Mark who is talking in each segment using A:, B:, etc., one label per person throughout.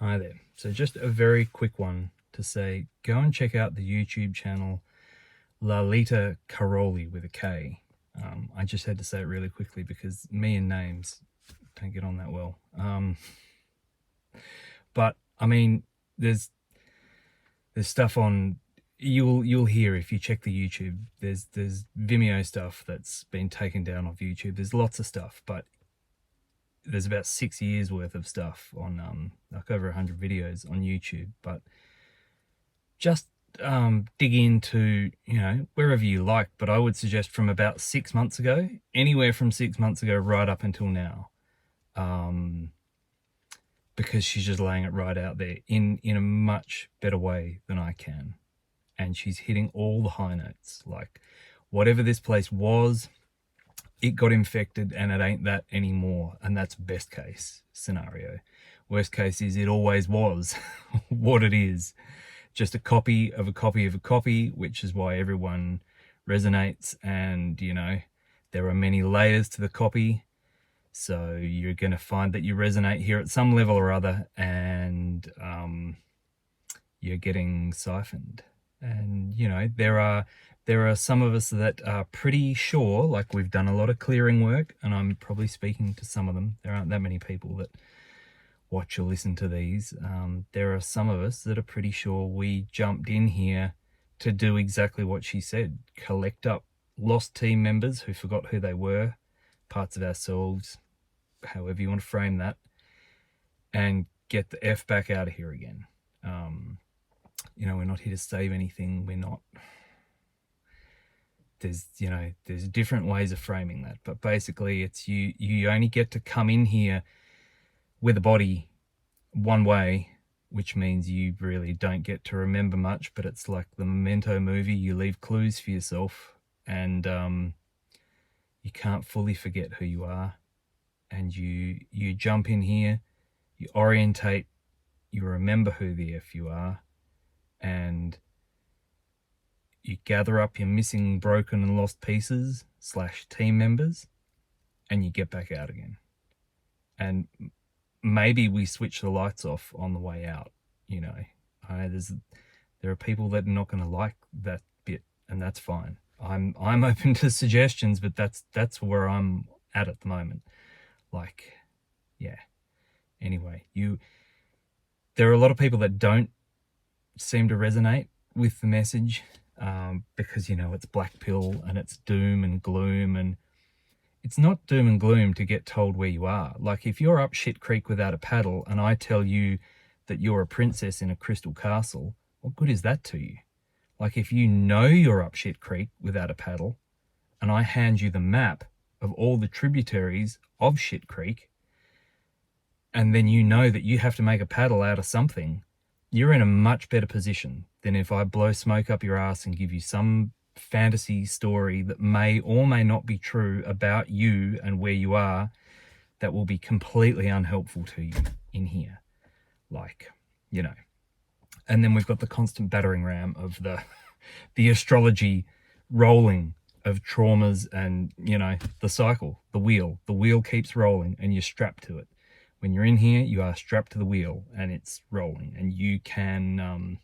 A: Hi there. So just a very quick one to say, go and check out the YouTube channel Lalita Karoli with a K. I just had to say it really quickly because me and names don't get on that well. But I mean, there's stuff on. You'll hear if you check the YouTube. There's Vimeo stuff that's been taken down off YouTube. There's lots of stuff, but there's about 6 years worth of stuff on like over 100 videos on YouTube. But just dig into, wherever you like, but I would suggest from about 6 months ago, anywhere from 6 months ago right up until now, because she's just laying it right out there in a much better way than I can. And she's hitting all the high notes. Like, whatever this place was, it got infected and it ain't that anymore. And that's best case scenario. Worst case is it always was what it is. Just a copy of a copy of a copy, which is why everyone resonates. And, there are many layers to the copy. So you're going to find that you resonate here at some level or other, and you're getting siphoned. And, there are some of us that are pretty sure, like we've done a lot of clearing work, and I'm probably speaking to some of them. There aren't that many people that watch or listen to these. There are some of us that are pretty sure we jumped in here to do exactly what she said: collect up lost team members who forgot who they were, parts of ourselves, however you want to frame that, and get the F back out of here again. We're not here to save anything. We're not. There's different ways of framing that, but basically it's you only get to come in here with a body one way, which means you really don't get to remember much, but it's like the Memento movie. You leave clues for yourself, and you can't fully forget who you are. And you jump in here, you orientate, you remember who the F you are, and you gather up your missing, broken and lost pieces / team members, and you get back out again. And maybe we switch the lights off on the way out. There are people that are not going to like that bit, and that's fine. I'm open to suggestions, but that's where I'm at the moment. Like, yeah. Anyway, there are a lot of people that don't seem to resonate with the message, because it's black pill and it's doom and gloom, and it's not doom and gloom to get told where you are. Like, if you're up shit creek without a paddle and I tell you that you're a princess in a crystal castle, what good is that to you? Like, if you know you're up shit creek without a paddle and I hand you the map of all the tributaries of shit creek, and then you know that you have to make a paddle out of something, you're in a much better position than if I blow smoke up your ass and give you some fantasy story that may or may not be true about you and where you are, that will be completely unhelpful to you in here. And then we've got the constant battering ram of the astrology rolling of traumas, and, the cycle, the wheel keeps rolling and you're strapped to it. When you're in here, you are strapped to the wheel and it's rolling, and you can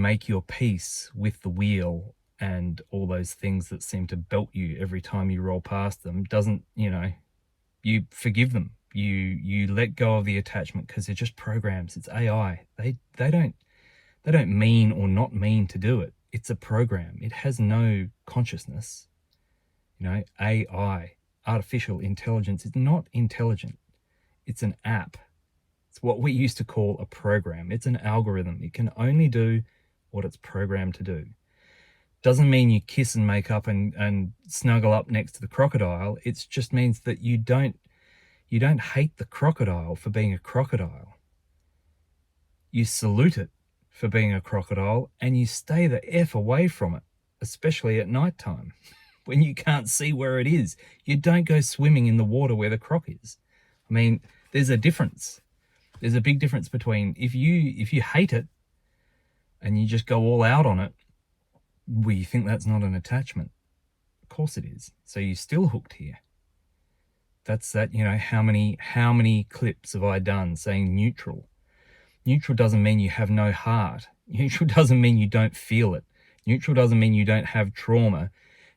A: make your peace with the wheel and all those things that seem to belt you every time you roll past them. You forgive them. You let go of the attachment, because they're just programs. It's AI. They don't mean or not mean to do it. It's a program. It has no consciousness. AI, artificial intelligence, is not intelligent. It's an app. It's what we used to call a program. It's an algorithm. It can only do what it's programmed to do. Doesn't mean you kiss and make up and snuggle up next to the crocodile. It just means that you don't hate the crocodile for being a crocodile. You salute it for being a crocodile, and you stay the F away from it, especially at nighttime when you can't see where it is. You don't go swimming in the water where the croc is. I mean, there's a difference. There's a big difference between if you hate it and you just go all out on it, well, you think that's not an attachment. Of course it is. So you're still hooked here. That's that, you know, how many clips have I done saying neutral? Neutral doesn't mean you have no heart. Neutral doesn't mean you don't feel it. Neutral doesn't mean you don't have trauma.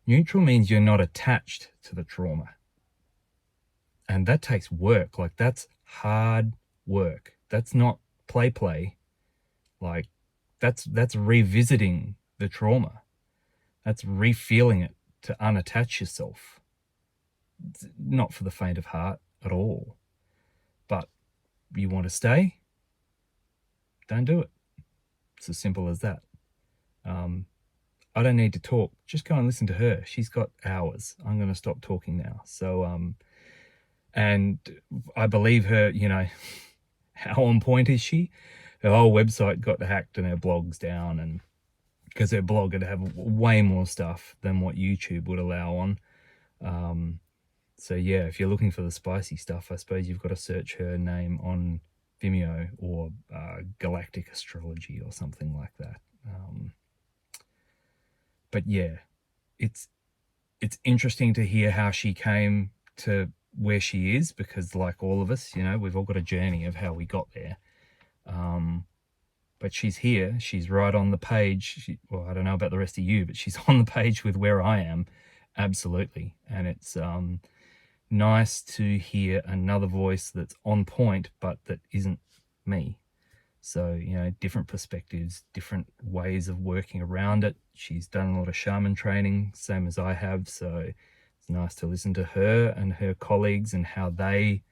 A: Neutral means you're not attached to the trauma. And that takes work. Like, that's hard work. That's not play. Like, that's revisiting the trauma. That's refeeling it to unattach yourself. It's not for the faint of heart at all. But you want to stay? Don't do it. It's as simple as that. I don't need to talk. Just go and listen to her. She's got hours. I'm going to stop talking now. So, and I believe her, you know, how on point is she? Her whole website got hacked and her blog's down, and because her blog would have way more stuff than what YouTube would allow on. So yeah, if you're looking for the spicy stuff, I suppose you've got to search her name on Vimeo or Galactic Astrology or something like that. But yeah, it's interesting to hear how she came to where she is, because like all of us, you know, we've all got a journey of how we got there. But she's here. She's right on the page. Well, I don't know about the rest of you, but she's on the page with where I am. Absolutely. And it's nice to hear another voice that's on point, but that isn't me. So, you know, different perspectives, different ways of working around it. She's done a lot of shaman training, same as I have. So it's nice to listen to her and her colleagues and how they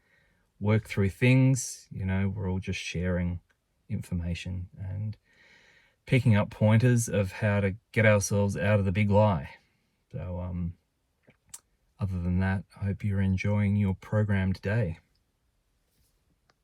A: work through things. You know, we're all just sharing information and picking up pointers of how to get ourselves out of the big lie. So, other than that, I hope you're enjoying your program today.